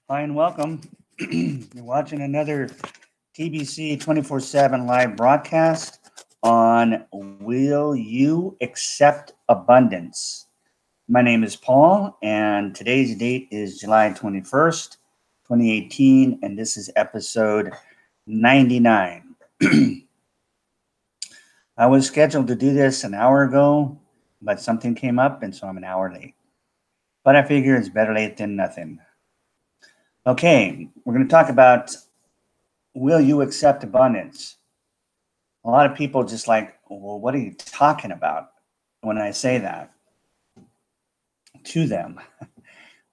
Hi and welcome. You're watching another TBC 24/7 live broadcast on Will You Accept Abundance? My name is Paul, and today's date is July 21st, 2018, and this is episode 99. I was scheduled to do this an hour ago, but something came up, and so I'm an hour late. But I figure it's better late than nothing. Okay, we're going to talk about will you accept abundance? A lot of people just like, well, what are you talking about when I say that to them?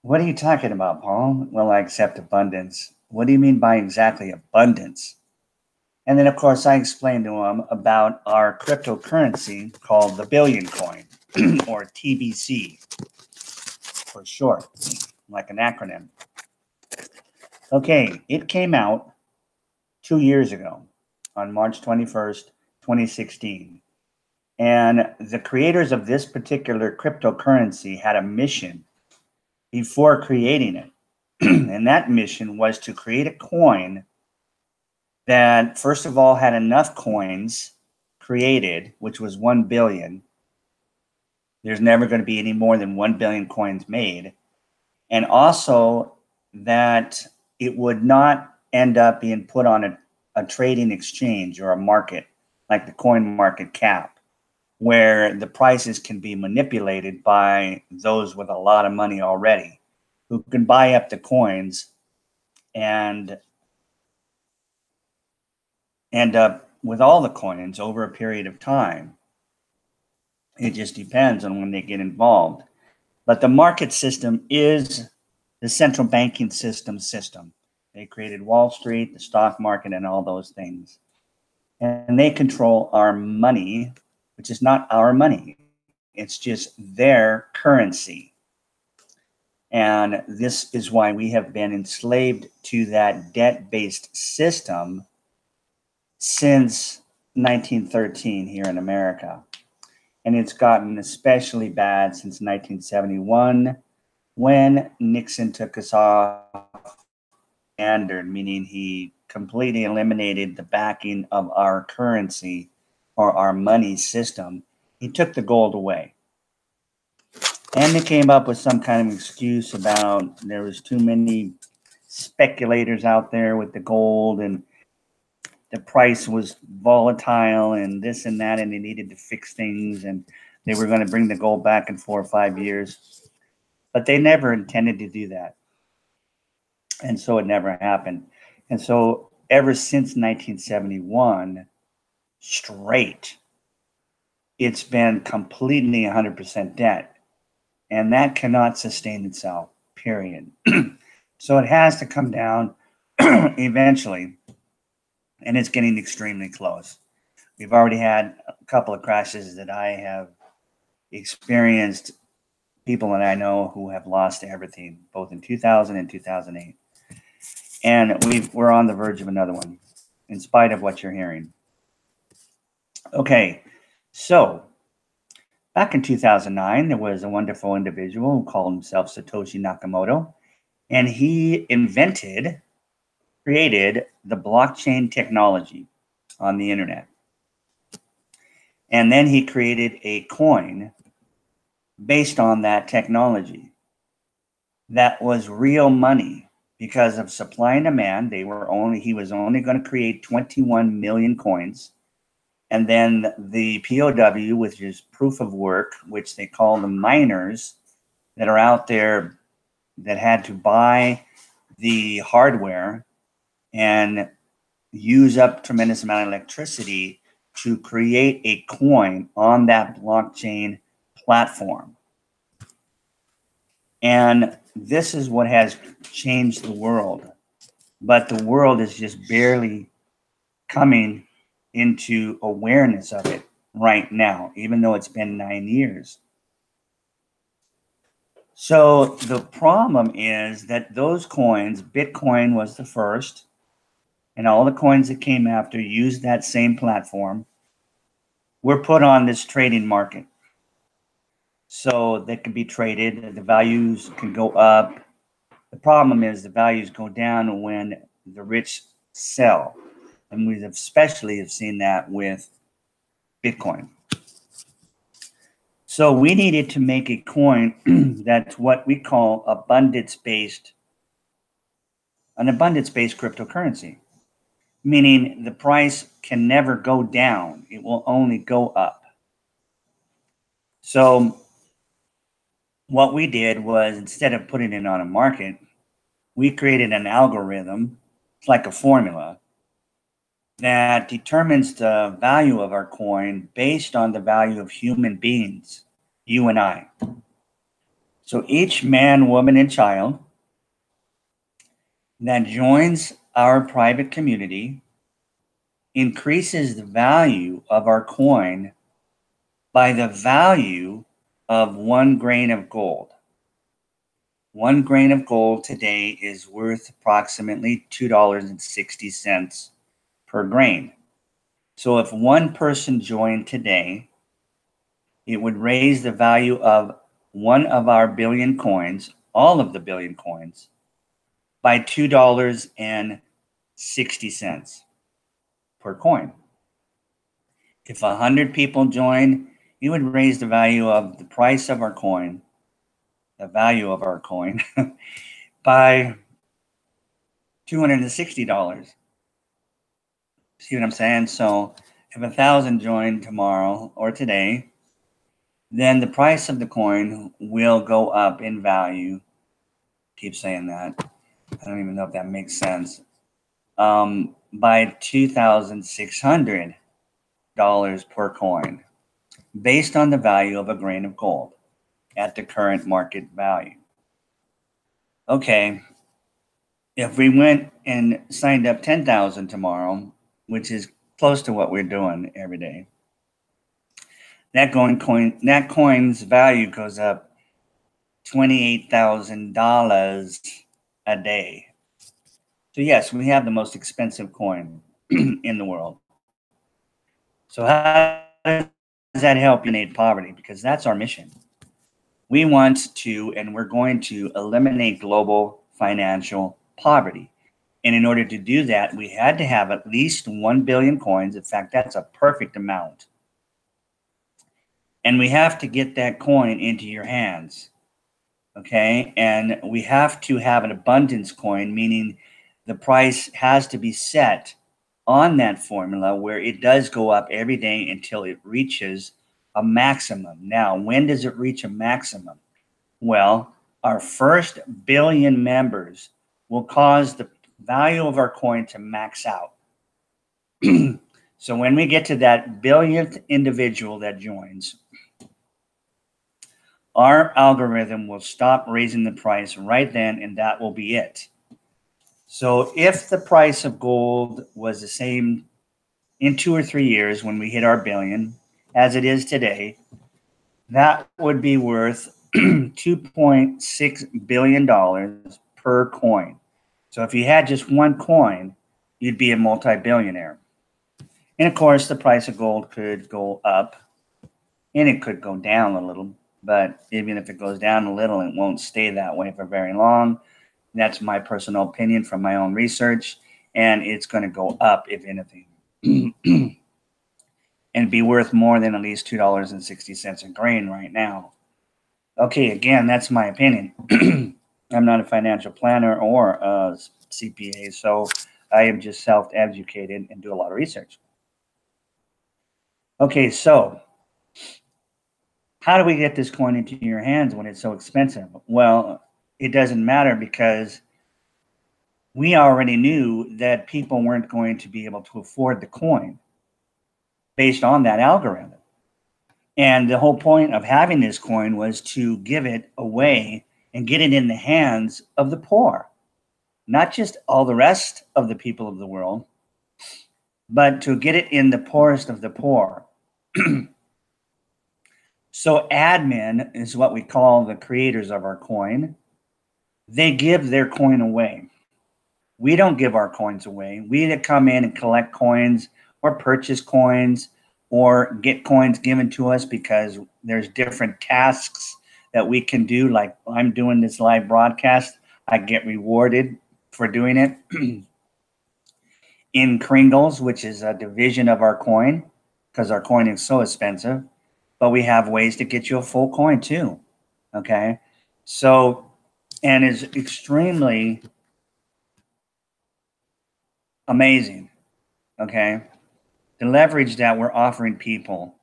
What are you talking about, Paul? Well, I accept abundance. What do you mean by exactly abundance? And then, of course, I explained to them about our cryptocurrency called the Billion Coin, or TBC for short, like an acronym. Okay, it came out 2 years ago on March 21st, 2016. And the creators of this particular cryptocurrency had a mission before creating it. And that mission was to create a coin that, first of all, had enough coins created, which was 1 billion. There's never going to be any more than 1 billion coins made. And also that it would not end up being put on a trading exchange or a market like the coin market cap, where the prices can be manipulated by those with a lot of money already who can buy up the coins and end up with all the coins over a period of time. It just depends on when they get involved. But the market system is the central banking system. They created Wall Street, the stock market, and all those things. And they control our money, which is not our money. It's just their currency. And this is why we have been enslaved to that debt-based system since 1913 here in America. And it's gotten especially bad since 1971 when Nixon took us off standard, meaning he completely eliminated the backing of our currency or our money system. He took the gold away. And they came up with some kind of excuse about there was too many speculators out there with the gold and the price was volatile and this and that, and they needed to fix things, and they were going to bring the gold back in 4 or 5 years. But they never intended to do that. And so it never happened. And so ever since 1971, straight, it's been completely 100% debt. And that cannot sustain itself, period. So it has to come down eventually. And it's getting extremely close. We've already had a couple of crashes that I have experienced, people that I know who have lost everything, both in 2000 and 2008. And we're on the verge of another one, in spite of what you're hearing. Okay, so back in 2009, there was a wonderful individual who called himself Satoshi Nakamoto, and he created the blockchain technology on the internet. And then he created a coin based on that technology that was real money. Because of supply and demand, he was only going to create 21 million coins. And then the POW, which is proof of work, which they call the miners that are out there that had to buy the hardware and use up tremendous amount of electricity to create a coin on that blockchain platform. And this is what has changed the world. But the world is just barely coming into awareness of it right now, even though it's been 9 years. So the problem is that those coins, Bitcoin was the first, and all the coins that came after used that same platform, were put on this trading market. So they can be traded. The values can go up. The problem is the values go down when the rich sell. And we especially have seen that with Bitcoin. So we needed to make a coin that's what we call an abundance-based cryptocurrency, meaning the price can never go down. It will only go up. So what we did was, instead of putting it on a market, we created an algorithm. It's like a formula that determines the value of our coin based on the value of human beings, you and I. So each man, woman, and child that joins our private community increases the value of our coin by the value of 1 grain of gold. 1 grain of gold today is worth approximately $2.60 per grain. So if one person joined today, it would raise the value of one of our billion coins, all of the billion coins, by $2.60 per coin. If 100 people join, it would raise the value of the price of our coin, the value of our coin, by $260. See what I'm saying? So if 1,000 join tomorrow or today, then the price of the coin will go up in value. Keep saying that. I don't even know if that makes sense. By $2,600 per coin, based on the value of a grain of gold at the current market value. Okay, if we went and signed up 10,000 tomorrow, which is close to what we're doing every day, that coin's value goes up $28,000 a day. So yes, we have the most expensive coin in the world. So how does that help eliminate poverty? Because that's our mission. We want to, and we're going to eliminate global financial poverty. And in order to do that, we had to have at least 1 billion coins. In fact, that's a perfect amount. And we have to get that coin into your hands. Okay. And we have to have an abundance coin, meaning the price has to be set on that formula where it does go up every day until it reaches a maximum. Now, when does it reach a maximum? Well, our first billion members will cause the value of our coin to max out. So when we get to that billionth individual that joins, our algorithm will stop raising the price right then, and that will be it. So if the price of gold was the same in 2 or 3 years when we hit our billion as it is today, that would be worth $2.6 billion per coin. So if you had just one coin, you'd be a multi-billionaire. And of course, the price of gold could go up and it could go down a little. But even if it goes down a little, it won't stay that way for very long. That's my personal opinion from my own research. And it's going to go up, if anything. And be worth more than at least $2.60 a grain right now. Okay, again, that's my opinion. I'm not a financial planner or a CPA, so I am just self-educated and do a lot of research. Okay, so how do we get this coin into your hands when it's so expensive? Well, it doesn't matter because we already knew that people weren't going to be able to afford the coin based on that algorithm. And the whole point of having this coin was to give it away and get it in the hands of the poor, not just all the rest of the people of the world, but to get it in the poorest of the poor. So admin is what we call the creators of our coin. They give their coin away. We don't give our coins away. We either come in and collect coins or purchase coins or get coins given to us because there's different tasks that we can do. Like I'm doing this live broadcast, I get rewarded for doing it in Kringles, which is a division of our coin because our coin is so expensive. But we have ways to get you a full coin too. Okay. So, and is extremely amazing. Okay. The leverage that we're offering people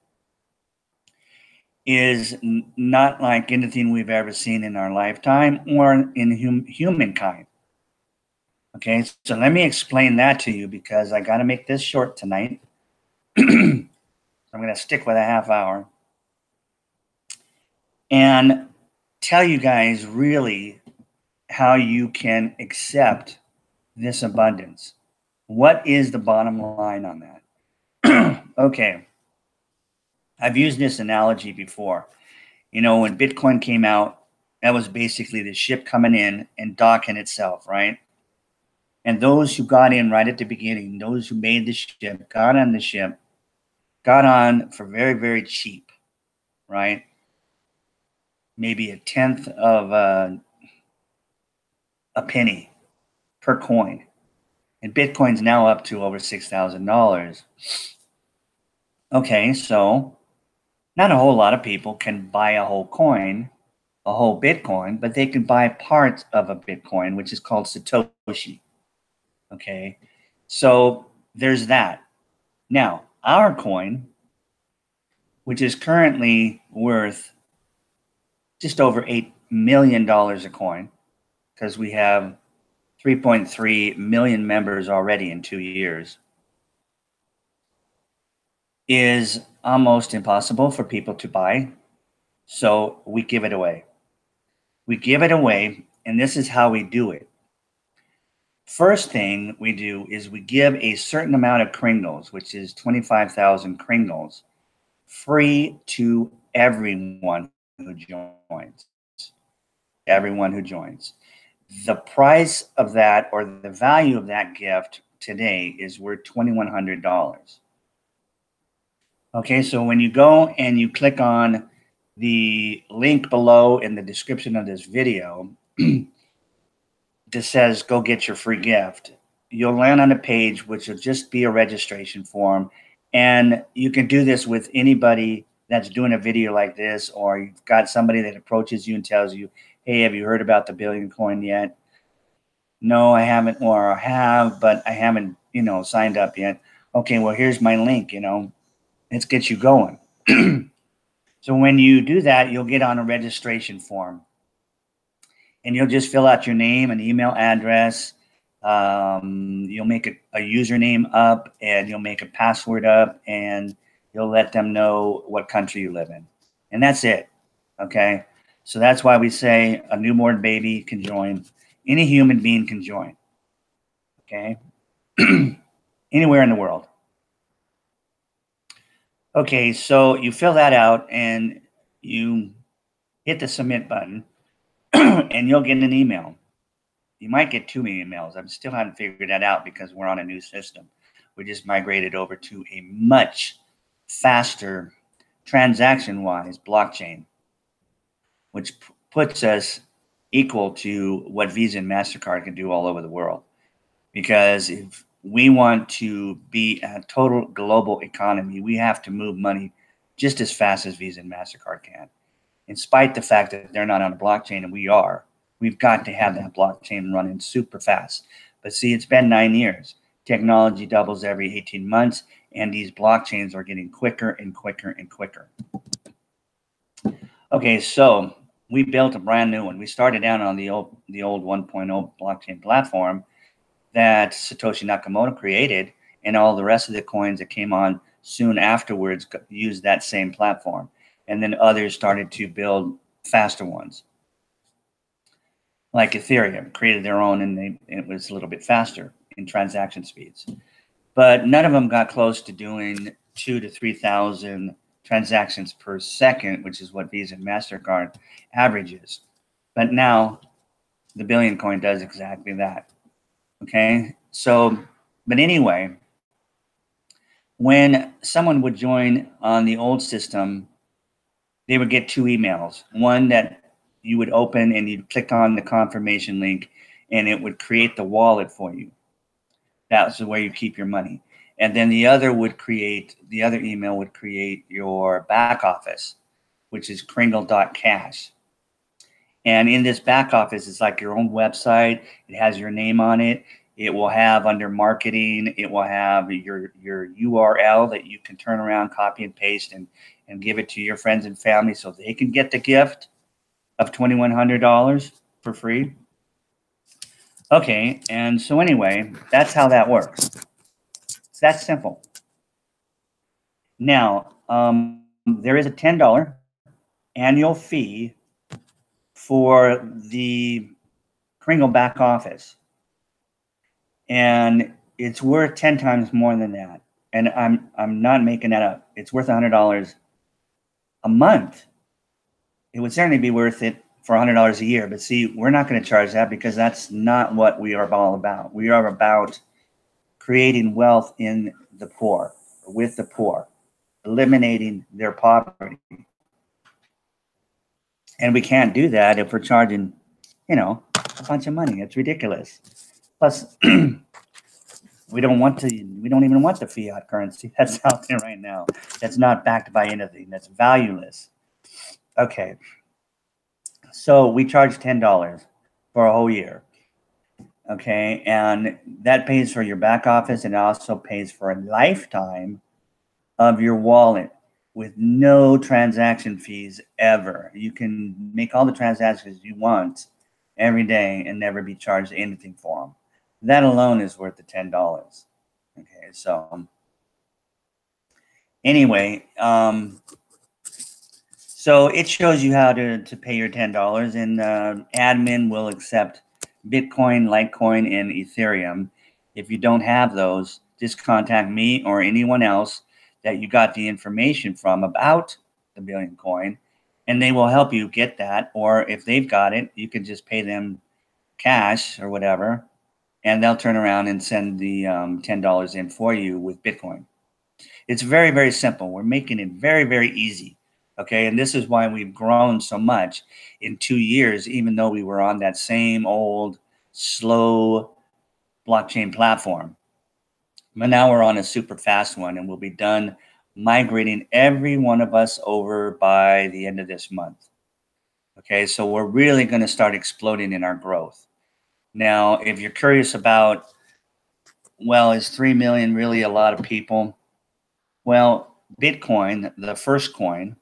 is not like anything we've ever seen in our lifetime or in humankind. Okay, so let me explain that to you because I got to make this short tonight. I'm going to stick with a half hour and tell you guys really how you can accept this abundance. What is the bottom line on that? Okay, I've used this analogy before. You know, when Bitcoin came out, that was basically the ship coming in and docking itself, right? And those who got in right at the beginning, those who made the ship, got on the ship, got on for very, very cheap, right? Maybe a tenth of a penny per coin. And Bitcoin's now up to over $6,000. Okay, so not a whole lot of people can buy a whole coin, a whole Bitcoin, but they can buy parts of a Bitcoin, which is called Satoshi. Okay, so there's that. Now, our coin, which is currently worth just over $8 million a coin, because we have 3.3 million members already in 2 years, is almost impossible for people to buy. So we give it away. We give it away, and this is how we do it. First thing we do is we give a certain amount of Kringles, which is 25,000 Kringles, free to everyone who joins. Everyone who joins. The price of that, or the value of that gift today, is worth $2,100. Okay, so when you go and you click on the link below in the description of this video that says go get your free gift, you'll land on a page which will just be a registration form. And you can do this with anybody that's doing a video like this, or you've got somebody that approaches you and tells you, hey, have you heard about the Billion Coin yet? No, I haven't, or I have, but I haven't, signed up yet. Okay, well, here's my link, let's get you going. So when you do that, you'll get on a registration form and you'll just fill out your name and email address. You'll make a username up and you'll make a password up and you'll let them know what country you live in. And that's it. Okay. So that's why we say a newborn baby can join. Any human being can join. Okay. Anywhere in the world. Okay. So you fill that out and you hit the submit button and you'll get an email. You might get 2 emails. I still haven't figured that out because we're on a new system. We just migrated over to a much faster transaction-wise blockchain, which puts us equal to what Visa and MasterCard can do all over the world. Because if we want to be a total global economy, we have to move money just as fast as Visa and MasterCard can. In spite of the fact that they're not on a blockchain and we are, we've got to have that blockchain running super fast. But see, it's been 9 years. Technology doubles every 18 months, and these blockchains are getting quicker and quicker and quicker. Okay, so we built a brand new one. We started out on the old 1.0 blockchain platform that Satoshi Nakamoto created, and all the rest of the coins that came on soon afterwards used that same platform. And then others started to build faster ones. Like Ethereum created their own, and it was a little bit faster in transaction speeds. But none of them got close to doing 2,000 to 3,000 transactions per second, which is what Visa and MasterCard averages. But now the Billion Coin does exactly that. Okay, so, but anyway, When someone would join on the old system, they would get 2 emails. One that you would open and you'd click on the confirmation link and it would create the wallet for you. That's where you keep your money. And then the other email would create your back office, which is kringle.cash. And in this back office, it's like your own website. It has your name on it. It will have under marketing, it will have your URL that you can turn around, copy and paste, and give it to your friends and family so they can get the gift of $2,100 for free. Okay, and so anyway, that's how that works. It's that simple. Now, there is a $10 annual fee for the Kringle back office. And it's worth 10 times more than that. And I'm not making that up. It's worth $100 a month. It would certainly be worth it for $100 a year. But see, we're not going to charge that because that's not what we are all about. We are about creating wealth in the poor, with the poor, eliminating their poverty. And we can't do that if we're charging, a bunch of money. It's ridiculous. Plus, we don't even want the fiat currency that's out there right now. That's not backed by anything. That's valueless. Okay. So we charge $10 for a whole year. Okay. And that pays for your back office and it also pays for a lifetime of your wallet with no transaction fees ever. You can make all the transactions you want every day and never be charged anything for them. That alone is worth the $10. Okay, so anyway, so it shows you how to pay your $10, and admin will accept Bitcoin, Litecoin, and Ethereum. If you don't have those, just contact me or anyone else that you got the information from about the Billion Coin, and they will help you get that. Or if they've got it, you can just pay them cash or whatever, and they'll turn around and send the $10 in for you with Bitcoin. It's very, very simple. We're making it very, very easy. Okay. And this is why we've grown so much in 2 years, even though we were on that same old, slow blockchain platform. But now we're on a super fast one, and we'll be done migrating every one of us over by the end of this month. Okay. So we're really going to start exploding in our growth. Now, if you're curious about, well, is 3 million really a lot of people? Well, Bitcoin, the first coin,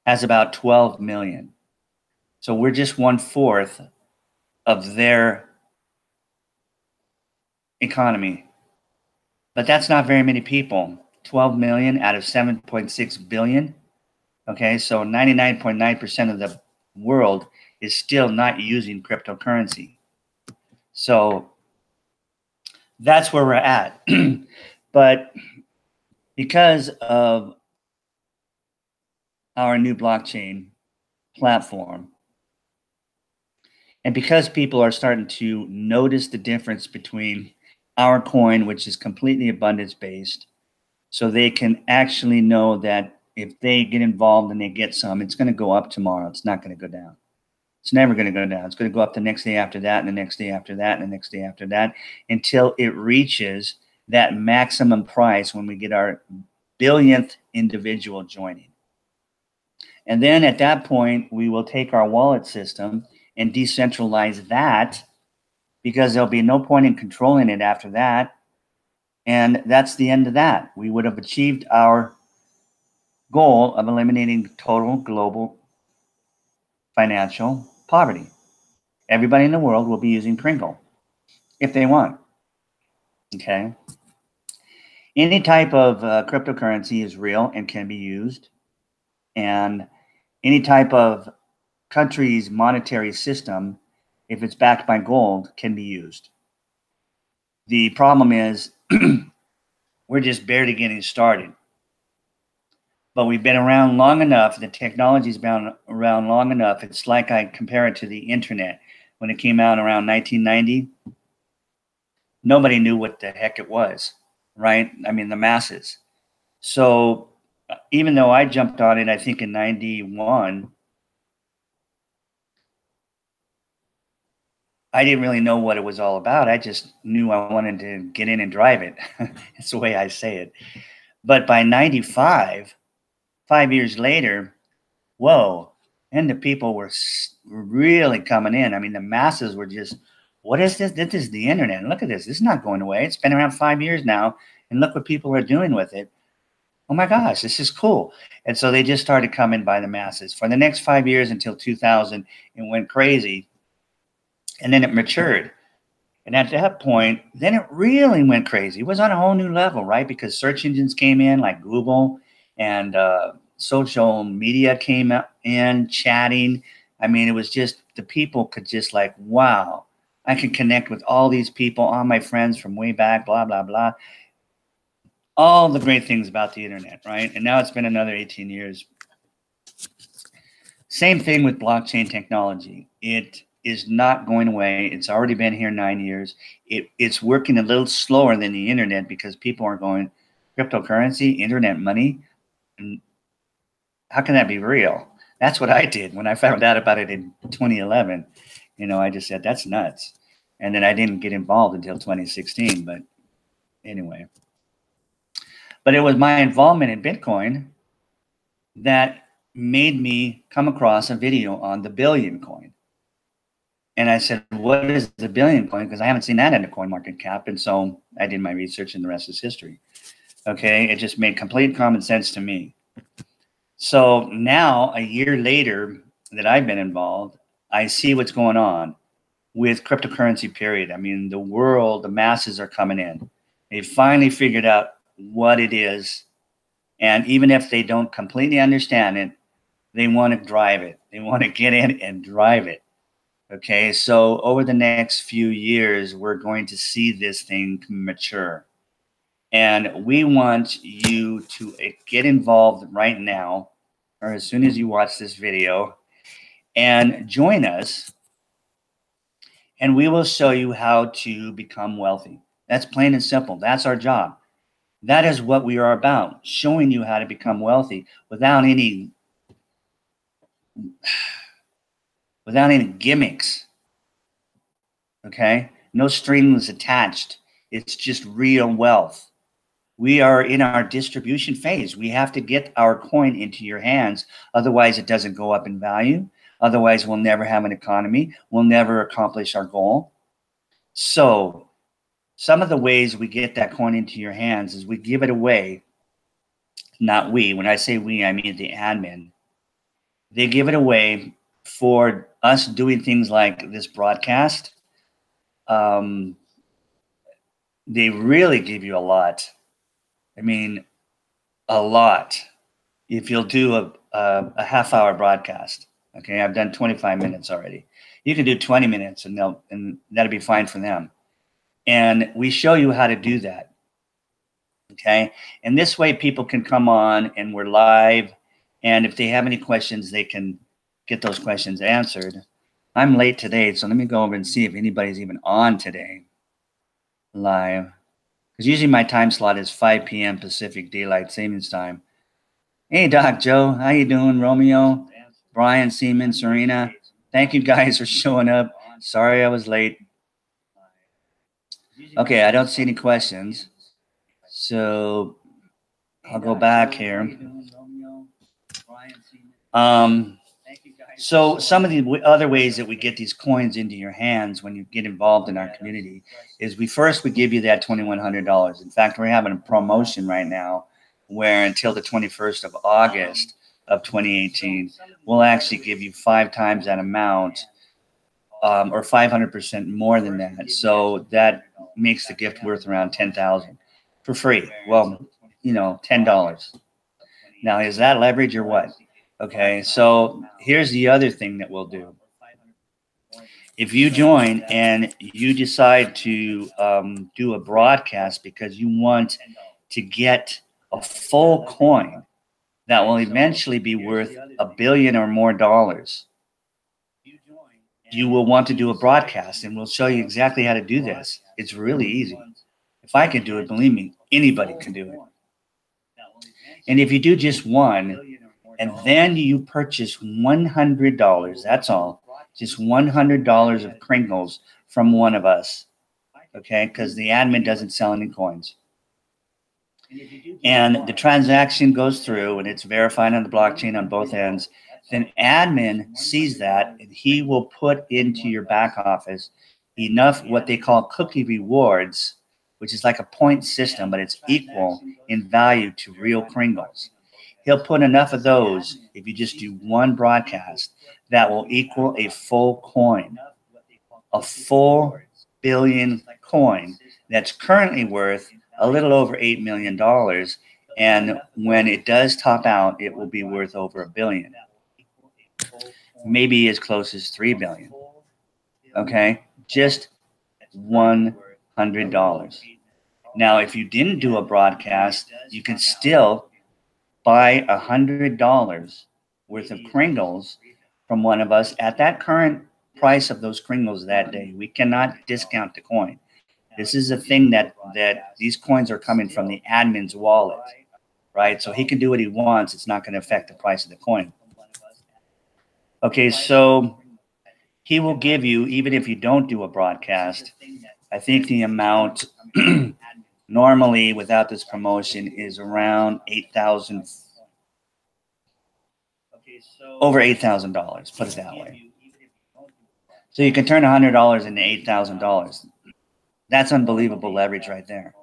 has about 12 million. So we're just 1/4 of their economy. But that's not very many people. 12 million out of 7.6 billion. Okay, so 99.9% of the world is still not using cryptocurrency. So that's where we're at. But because of our new blockchain platform, and because people are starting to notice the difference between our coin, which is completely abundance based, so they can actually know that if they get involved and they get some, it's going to go up tomorrow. It's not going to go down. It's never going to go down. It's going to go up the next day after that, and the next day after that, and the next day after that, until it reaches that maximum price when we get our billionth individual joining. And then at that point, we will take our wallet system and decentralize that, because there'll be no point in controlling it after that. And that's the end of that. We would have achieved our goal of eliminating total global financial poverty. Everybody in the world will be using Kringle if they want. Okay. Any type of cryptocurrency is real and can be used. And any type of country's monetary system, if it's backed by gold, can be used. The problem is we're just barely getting started. But we've been around long enough. The technology's been around long enough. It's like I compare it to the internet. When it came out around 1990, nobody knew what the heck it was, right? I mean, the masses. So even though I jumped on it, I think in 91, I didn't really know what it was all about. I just knew I wanted to get in and drive it. It's the way I say it. But by 95, 5 years later, whoa, and the people were really coming in. I mean, the masses were just, what is this? This is the internet. Look at this. This is not going away. It's been around 5 years now. And look what people are doing with it. Oh my gosh, this is cool. And so they just started coming by the masses. For the next 5 years until 2000, it went crazy. And then it matured. And at that point, then it really went crazy. It was on a whole new level, right? Because search engines came in like Google, and social media came in, chatting. I mean, it was just, the people could just like, wow, I can connect with all these people, all my friends from way back, blah, blah, blah. All the great things about the internet, right? And now it's been another 18 years. Same thing with blockchain technology. It is not going away. It's already been here 9 years. It's working a little slower than the internet because people are going, cryptocurrency, internet money, and how can that be real? That's what I did when I found out about it in 2011. I just said, that's nuts. And then I didn't get involved until 2016. But anyway, but it was my involvement in Bitcoin that made me come across a video on the billion coin. And I said, what is the billion coin? Because I haven't seen that in the coin market cap. And so I did my research and the rest is history. Okay. It just made complete common sense to me. So now, a year later that I've been involved, I see what's going on with cryptocurrency, period. I mean, the world, the masses are coming in. They finally figured out what it is. And even if they don't completely understand it, they want to drive it. They want to get in and drive it. Okay, so over the next few years, we're going to see this thing mature. And we want you to get involved right now, or as soon as you watch this video, and join us. And we will show you how to become wealthy. That's plain and simple. That's our job. That is what we are about, showing you how to become wealthy without any gimmicks. Okay? No strings attached. It's just real wealth. We are in our distribution phase. We have to get our coin into your hands. Otherwise, it doesn't go up in value. Otherwise, we'll never have an economy. We'll never accomplish our goal. So some of the ways we get that coin into your hands is we give it away. Not we. When I say we, I mean the admin. They give it away for us doing things like this broadcast. They really give you a lot. I mean, a lot. If you'll do a half-hour broadcast, okay, I've done 25 minutes already. You can do 20 minutes, and that'll be fine for them. And we show you how to do that, okay? And this way, people can come on, and we're live. And if they have any questions, they can get those questions answered. I'm late today, so let me go over and see if anybody's even on today live. Because usually my time slot is 5 p.m. Pacific Daylight Savings Time. Hey, Doc Joe. How you doing, Romeo? Brian, Seaman, Serena. Thank you guys for showing up. Sorry I was late. Okay, I don't see any questions. So I'll go back here. So some of the other ways that we get these coins into your hands when you get involved in our community is we give you that $2,100. In fact, we're having a promotion right now where until the 21st of August of 2018, we'll actually give you 5 times that amount, or 500% more than that. So that makes the gift worth around $10,000 for free. Well, $10. Now, is that leverage or what? Okay, so here's the other thing that we'll do. If you join and you decide to do a broadcast because you want to get a full coin that will eventually be worth $1 billion or more dollars, you will want to do a broadcast, and we'll show you exactly how to do this. It's really easy. If I can do it, believe me, anybody can do it. And if you do just one, and then you purchase $100, that's all, just $100 of Kringles from one of us, okay? Because the admin doesn't sell any coins. And the transaction goes through and it's verified on the blockchain on both ends. Then admin sees that and he will put into your back office enough what they call cookie rewards, which is like a point system, but it's equal in value to real Kringles. He'll put enough of those, if you just do one broadcast, that will equal a full coin, a full billion coin that's currently worth a little over $8 million. And when it does top out, it will be worth over $1 billion, maybe as close as $3 billion. Okay, just $100. Now, if you didn't do a broadcast, you can still buy $100 worth of Kringles from one of us at that current price of those Kringles that day. We cannot discount the coin. This is a thing that these coins are coming from the admin's wallet, right? So he can do what he wants. It's not going to affect the price of the coin. Okay, so he will give you, even if you don't do a broadcast, I think the amount normally without this promotion is around $8,000, over $8,000, put it that way. So you can turn $100 into $8,000. That's unbelievable leverage right there.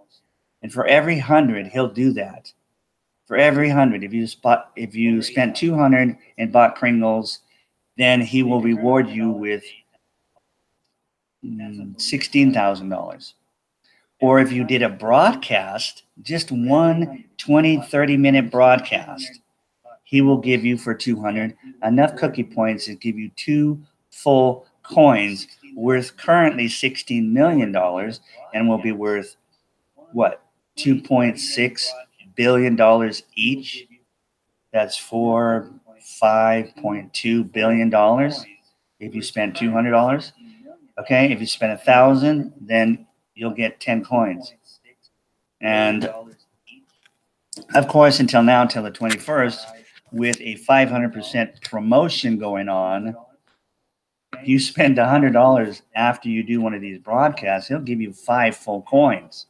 And for every 100, he'll do that. For every 100, if you spent 200 and bought Kringles, then he will reward you with $16,000. Or if you did a broadcast, just one 20, 30-minute broadcast, he will give you for 200 enough cookie points to give you 2 full coins worth currently $16 million and will be worth, what, $2.6 billion each? That's $5.2 billion if you spend $200. Okay, if you spend 1,000, then you'll get 10 coins. And of course, until now, until the 21st, with a 500% promotion going on, you spend $100 after you do one of these broadcasts, he'll give you 5 full coins.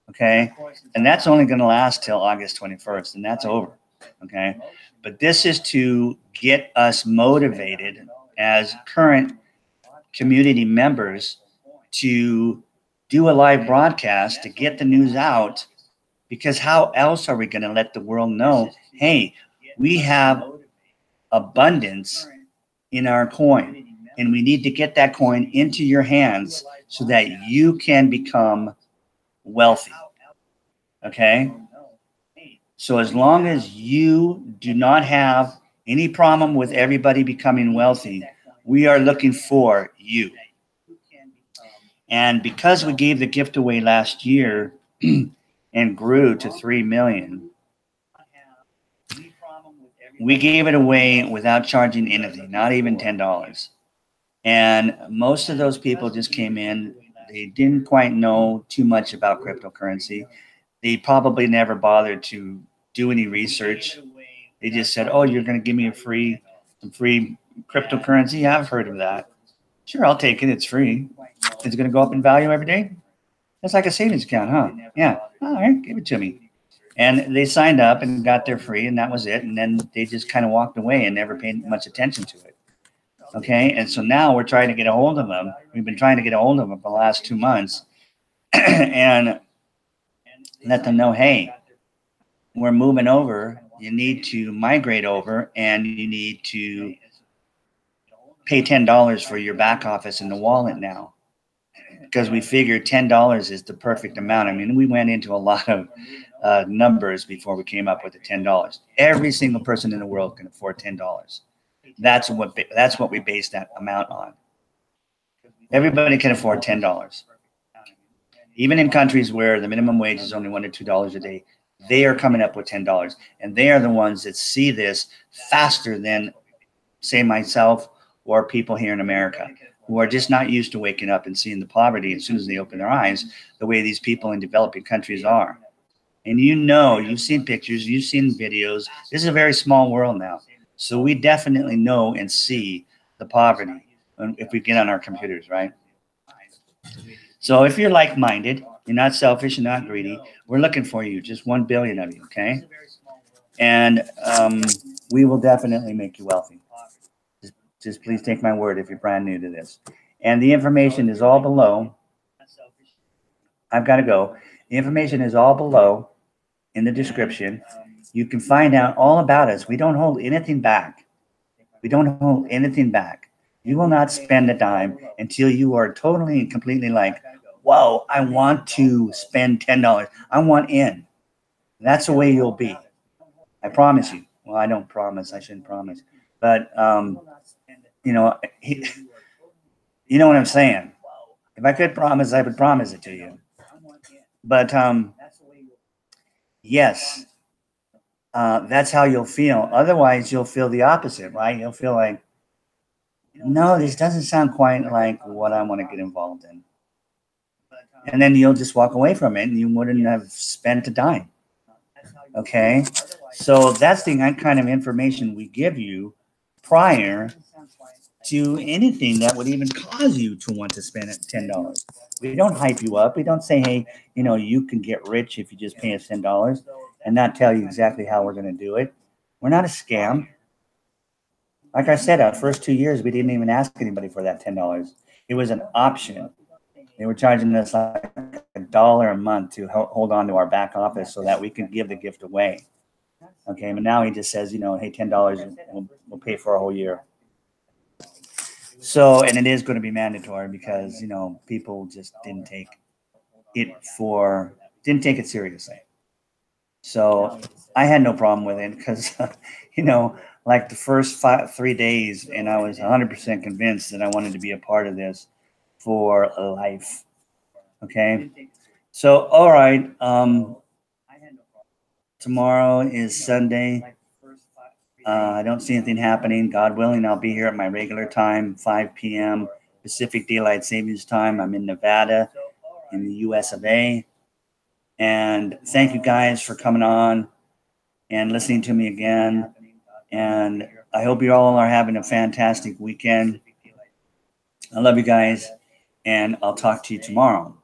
Okay, and that's only going to last till August 21st, and that's over. Okay, but this is to get us motivated as current community members to do a live broadcast to get the news out, because how else are we going to let the world know, hey, we have abundance in our coin and we need to get that coin into your hands so that you can become wealthy. Okay, so as long as you do not have any problem with everybody becoming wealthy, we are looking for you. And because we gave the gift away last year and grew to 3 million, we gave it away without charging anything, not even $10. And most of those people just came in. They didn't quite know too much about cryptocurrency. They probably never bothered to do any research. They just said, oh, you're going to give me some free cryptocurrency? Yeah, I've heard of that. Sure, I'll take it. It's free. Is it going to go up in value every day? That's like a savings account, huh? Yeah. All right, give it to me. And they signed up and got their free, and that was it. And then they just kind of walked away and never paid much attention to it. Okay, and so now we're trying to get a hold of them. We've been trying to get a hold of them for the last 2 months and let them know, hey, we're moving over. You need to migrate over, and you need to pay $10 for your back office in the wallet now, because we figured $10 is the perfect amount. I mean, we went into a lot of numbers before we came up with the $10. Every single person in the world can afford $10. That's what we base that amount on. Everybody can afford $10. Even in countries where the minimum wage is only $1 to $2 a day, they are coming up with $10. And they are the ones that see this faster than, say, myself or people here in America, who are just not used to waking up and seeing the poverty as soon as they open their eyes, the way these people in developing countries are. And you know, you've seen pictures, you've seen videos. This is a very small world now. So we definitely know and see the poverty if we get on our computers, right? So if you're like-minded, you're not selfish and not greedy, we're looking for you, just 1 billion of you, okay? And we will definitely make you wealthy. Just please take my word if you're brand new to this. And the information is all below. I've got to go. The information is all below in the description. You can find out all about us. We don't hold anything back. We don't hold anything back. You will not spend a dime until you are totally and completely like, whoa, I want to spend $10. I want in. That's the way you'll be. I promise you. Well, I don't promise. I shouldn't promise. But, you know, you know what I'm saying. If I could promise, I would promise it to you. But yes, that's how you'll feel. Otherwise, you'll feel the opposite, right? You'll feel like, no, this doesn't sound quite like what I want to get involved in. And then you'll just walk away from it and you wouldn't have spent a dime. Okay. So that's the kind of information we give you prior to anything that would even cause you to want to spend $10. We don't hype you up. We don't say, hey, you know, you can get rich if you just pay us $10 and not tell you exactly how we're going to do it. We're not a scam. Like I said, our first 2 years, we didn't even ask anybody for that $10. It was an option. They were charging us like $1 a month to hold on to our back office so that we could give the gift away. Okay, but now he just says, you know, hey, $10, we'll pay for a whole year. So, and it is going to be mandatory because, you know, people just didn't take it seriously. So I had no problem with it because, you know, like the first 3 days, and I was 100% convinced that I wanted to be a part of this for life. Okay. So, all right. Tomorrow is Sunday. I don't see anything happening. God willing, I'll be here at my regular time, 5 p.m. Pacific Daylight Savings Time. I'm in Nevada, in the US of A. And thank you guys for coming on and listening to me again. And I hope you all are having a fantastic weekend. I love you guys, and I'll talk to you tomorrow.